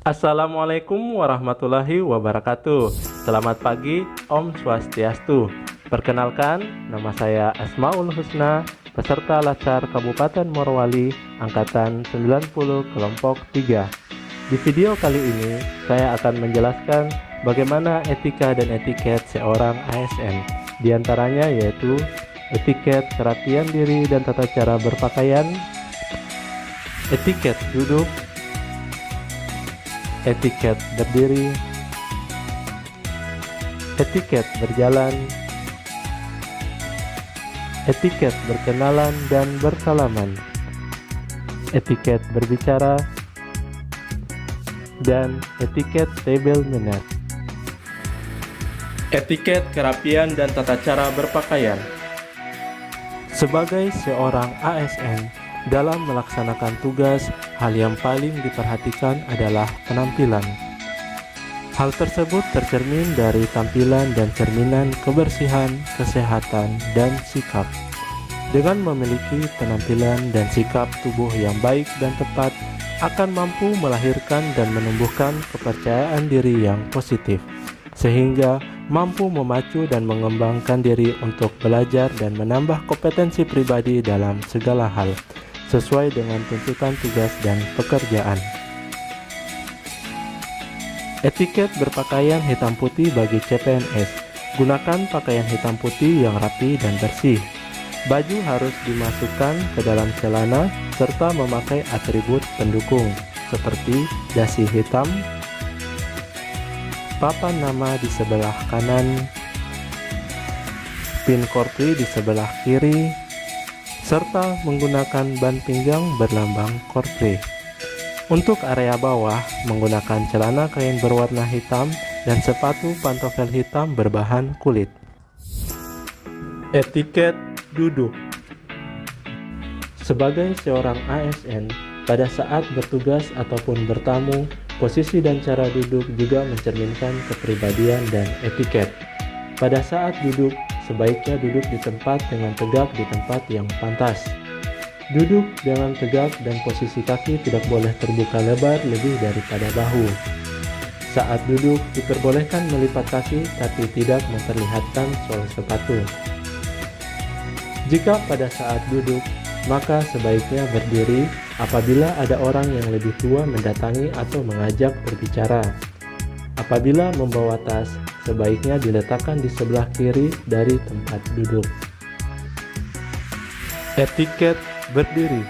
Assalamualaikum warahmatullahi wabarakatuh. Selamat pagi, Om Swastiastu. Perkenalkan, nama saya Asmaul Husna, peserta Latsar Kabupaten Morowali, Angkatan 90 Kelompok 3. Di video kali ini, saya akan menjelaskan bagaimana etika dan etiket seorang ASN. Di antaranya yaitu etiket kerapian diri dan tata cara berpakaian, etiket duduk, etiket berdiri, etiket berjalan, etiket berkenalan dan bersalaman, etiket berbicara, dan etiket table manners. Etiket kerapian dan tata cara berpakaian. Sebagai seorang ASN, dalam melaksanakan tugas, hal yang paling diperhatikan adalah penampilan. Hal tersebut tercermin dari tampilan dan cerminan kebersihan, kesehatan, dan sikap. Dengan memiliki penampilan dan sikap tubuh yang baik dan tepat, akan mampu melahirkan dan menumbuhkan kepercayaan diri yang positif, sehingga mampu memacu dan mengembangkan diri untuk belajar dan menambah kompetensi pribadi dalam segala hal, sesuai dengan tuntutan tugas dan pekerjaan. Etiket berpakaian hitam putih bagi CPNS. Gunakan pakaian hitam putih yang rapi dan bersih. Baju harus dimasukkan ke dalam celana serta memakai atribut pendukung seperti dasi hitam, papan nama di sebelah kanan, pin korpri di sebelah kiri, serta menggunakan ban pinggang berlambang korpri. Untuk area bawah, menggunakan celana kain berwarna hitam dan sepatu pantofel hitam berbahan kulit. Etiket duduk. Sebagai seorang ASN, pada saat bertugas ataupun bertamu, posisi dan cara duduk juga mencerminkan kepribadian dan etiket. Pada saat duduk, sebaiknya duduk di tempat dengan tegak di tempat yang pantas. Duduk dengan tegak dan posisi kaki tidak boleh terbuka lebar lebih daripada bahu. Saat duduk, diperbolehkan melipat kaki tapi tidak memperlihatkan sol sepatu. Jika pada saat duduk, maka sebaiknya berdiri apabila ada orang yang lebih tua mendatangi atau mengajak berbicara. Apabila membawa tas, sebaiknya diletakkan di sebelah kiri dari tempat duduk. Etiket berdiri.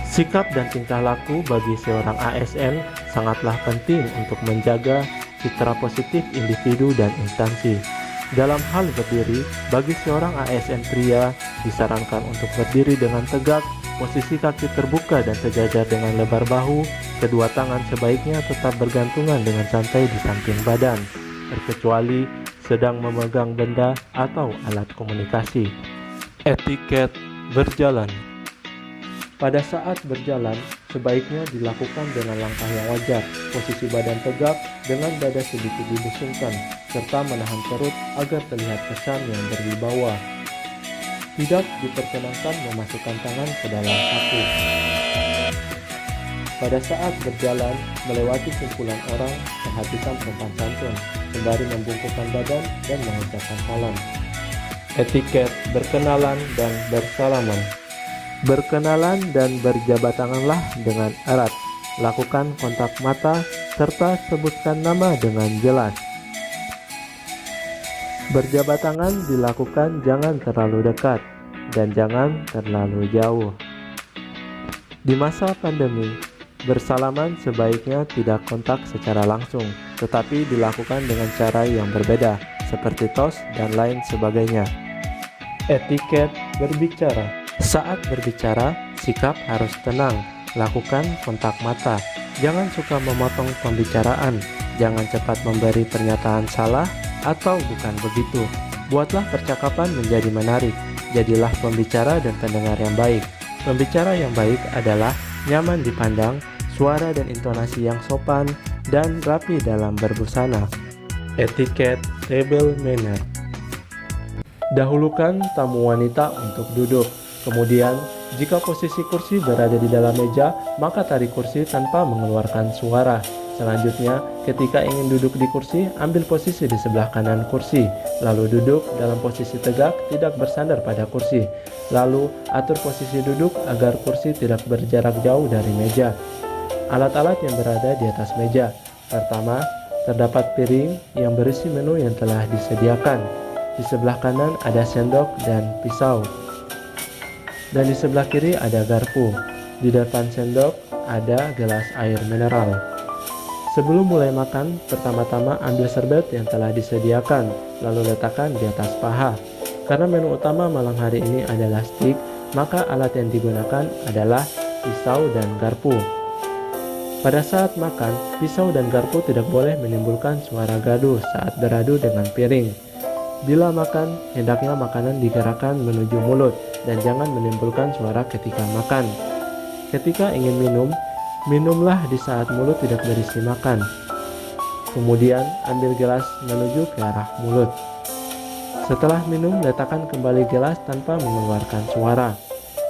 Sikap dan tingkah laku bagi seorang ASN sangatlah penting untuk menjaga citra positif individu dan instansi. Dalam hal berdiri, bagi seorang ASN pria disarankan untuk berdiri dengan tegak, posisi kaki terbuka dan sejajar dengan lebar bahu, kedua tangan sebaiknya tetap bergantungan dengan santai di samping badan, terkecuali sedang memegang benda atau alat komunikasi. Etiket berjalan. Pada saat berjalan, sebaiknya dilakukan dengan langkah yang wajar, posisi badan tegak dengan dada sedikit dibusungkan, serta menahan perut agar terlihat kesan yang berwibawa. Tidak diperkenankan memasukkan tangan ke dalam saku. Pada saat berjalan, melewati kumpulan orang, perhatikan sopan santun, sembari membungkukkan badan dan mengucapkan salam. Etiket berkenalan dan bersalaman. Berkenalan dan berjabat tanganlah dengan erat. Lakukan kontak mata serta sebutkan nama dengan jelas. Berjabat tangan dilakukan jangan terlalu dekat dan jangan terlalu jauh. Di masa pandemi, bersalaman sebaiknya tidak kontak secara langsung, tetapi dilakukan dengan cara yang berbeda, seperti tos dan lain sebagainya. Etiket berbicara. Saat berbicara, sikap harus tenang. Lakukan kontak mata. Jangan suka memotong pembicaraan. Jangan cepat memberi pernyataan salah atau bukan begitu. Buatlah percakapan menjadi menarik. Jadilah pembicara dan pendengar yang baik. Pembicara yang baik adalah nyaman dipandang, suara dan intonasi yang sopan, dan rapi dalam berbusana. Etiket table manner. Dahulukan tamu wanita untuk duduk. Kemudian Jika posisi kursi berada di dalam meja, maka tarik kursi tanpa mengeluarkan suara. Selanjutnya, ketika ingin duduk di kursi, ambil posisi di sebelah kanan kursi, lalu duduk dalam posisi tegak, tidak bersandar pada kursi. Lalu, atur posisi duduk agar kursi tidak berjarak jauh dari meja. Alat-alat yang berada di atas meja. Pertama, terdapat piring yang berisi menu yang telah disediakan. Di sebelah kanan ada sendok dan pisau. Dan di sebelah kiri ada garpu. Di depan sendok ada gelas air mineral. Sebelum mulai makan, pertama-tama ambil serbet yang telah disediakan, lalu letakkan di atas paha. Karena menu utama malam hari ini adalah steak, maka alat yang digunakan adalah pisau dan garpu. Pada saat makan, pisau dan garpu tidak boleh menimbulkan suara gaduh saat beradu dengan piring. Bila makan, hendaknya makanan digerakkan menuju mulut dan jangan menimbulkan suara ketika makan. Ketika ingin minum, minumlah di saat mulut tidak berisi makan. Kemudian ambil gelas menuju ke arah mulut. Setelah minum, letakkan kembali gelas tanpa mengeluarkan suara.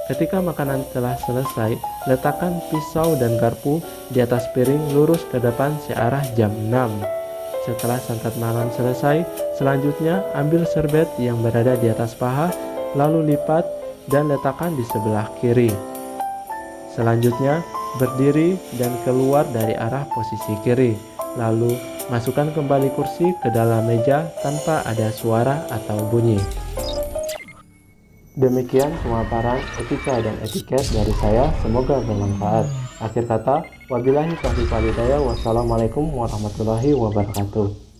Ketika makanan telah selesai, letakkan pisau dan garpu di atas piring lurus ke depan searah jam 6. Setelah santap malam selesai, selanjutnya ambil serbet yang berada di atas paha, lalu lipat dan letakkan di sebelah kiri. Selanjutnya, berdiri dan keluar dari arah posisi kiri, lalu masukkan kembali kursi ke dalam meja tanpa ada suara atau bunyi. Demikian pemaparan etika dan etiket dari saya, semoga bermanfaat. Akhir kata, wabillahi taufiq wal hidayah, wassalamualaikum warahmatullahi wabarakatuh.